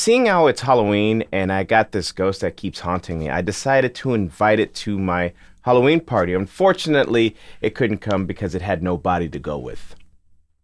Seeing how it's Halloween and I got this ghost that keeps haunting me, I decided to invite it to my Halloween party. Unfortunately, it couldn't come because it had nobody to go with.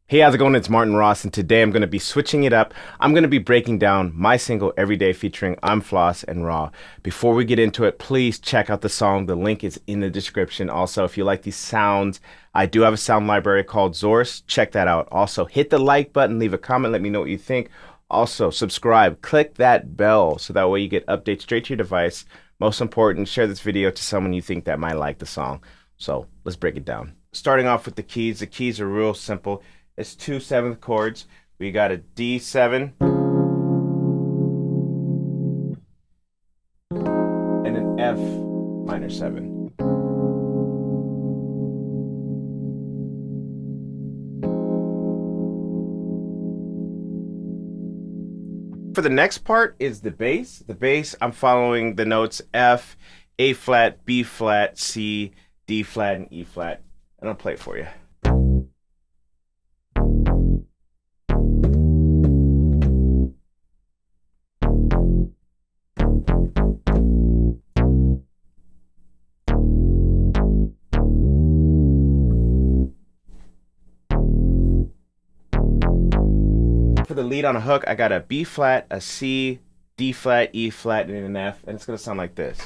Hey, how's it going? It's Martin Ross, and today I'm going to be switching it up. I'm going to be breaking down my single Everyday featuring iMFloss and Raw. Before we get into it, please check out the song. The link is in the description. Also, if you like these sounds, I do have a sound library called Zorse. Check that out. Also, hit the like button, leave a comment, let me know what you think. Also, subscribe, click that bell so that way you get updates straight to your device. Most important, share this video to someone you think that might like the song. So let's break it down. Starting off with the keys are real simple. It's 2 7th chords. We got a D7 and an F minor 7. For the next part is the bass. The bass, I'm following the notes F, A flat, B flat, C, D flat, and E flat. And I'll play it for you. For the lead on a hook, I got a B flat, a C, D flat, E flat, and an F, and it's gonna sound like this.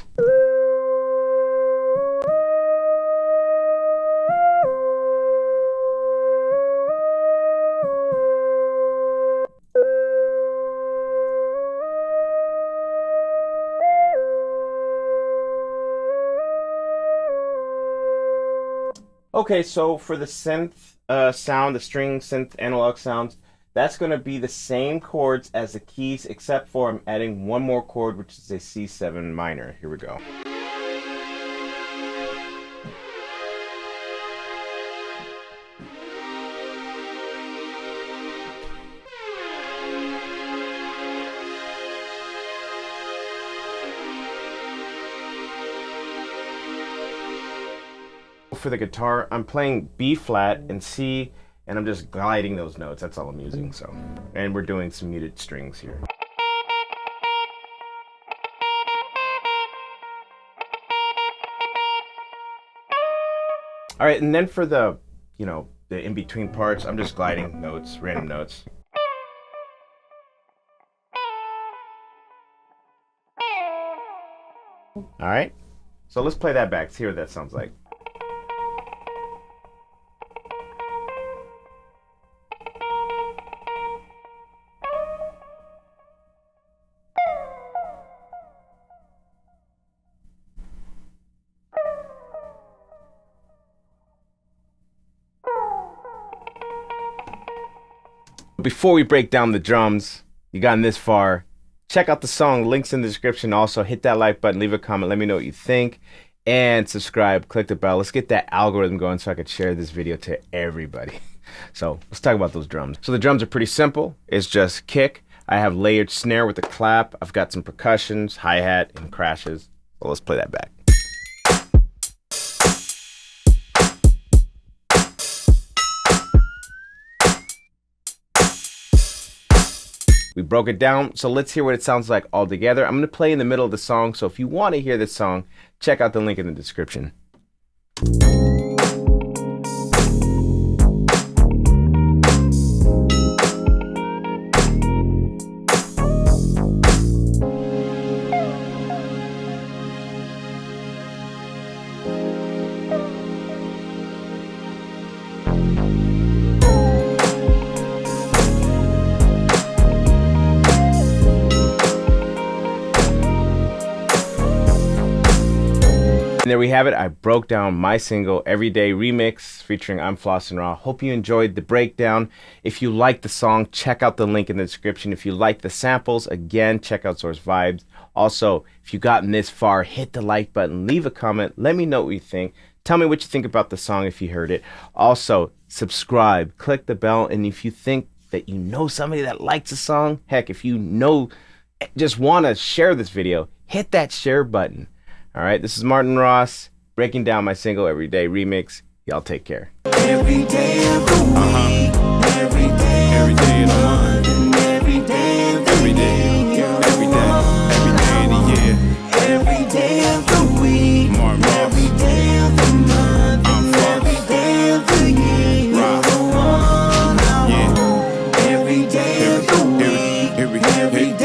Okay, so for the synth sound, the string synth analog sounds, that's going to be the same chords as the keys, except for I'm adding one more chord, which is a C7 minor. Here we go. For the guitar, I'm playing B flat and C, and I'm just gliding those notes. That's all I'm using. So, and we're doing some muted strings here. All right, and then for the, the in-between parts, I'm just gliding notes, random notes. All right, so let's play that back, see what that sounds like. Before we break down the drums, you gotten this far, check out the song, links in the description. Also, hit that like button, leave a comment, let me know what you think, and subscribe, click the bell. Let's get that algorithm going so I could share this video to everybody. So let's talk about those drums. So the drums are pretty simple. It's just kick. I have layered snare with a clap. I've got some percussions, hi-hat, and crashes. So let's play that back. We broke it down, so let's hear what it sounds like all together. I'm going to play in the middle of the song, so if you want to hear this song, check out the link in the description. And there we have it. I broke down my single Everyday Remix featuring iMFloss and Raw. Hope you enjoyed the breakdown. If you like the song, check out the link in the description. If you like the samples, again, check out Source Vibes. Also, if you've gotten this far, hit the like button, leave a comment, let me know what you think. Tell me what you think about the song if you heard it. Also, subscribe, click the bell, and if you think that you know somebody that likes the song, heck, if you know, just want to share this video, hit that share button. All right, this is Martin Ross breaking down my single Everyday Remix. Y'all take care. Every day of the week, every day of the month, and every day of the year. every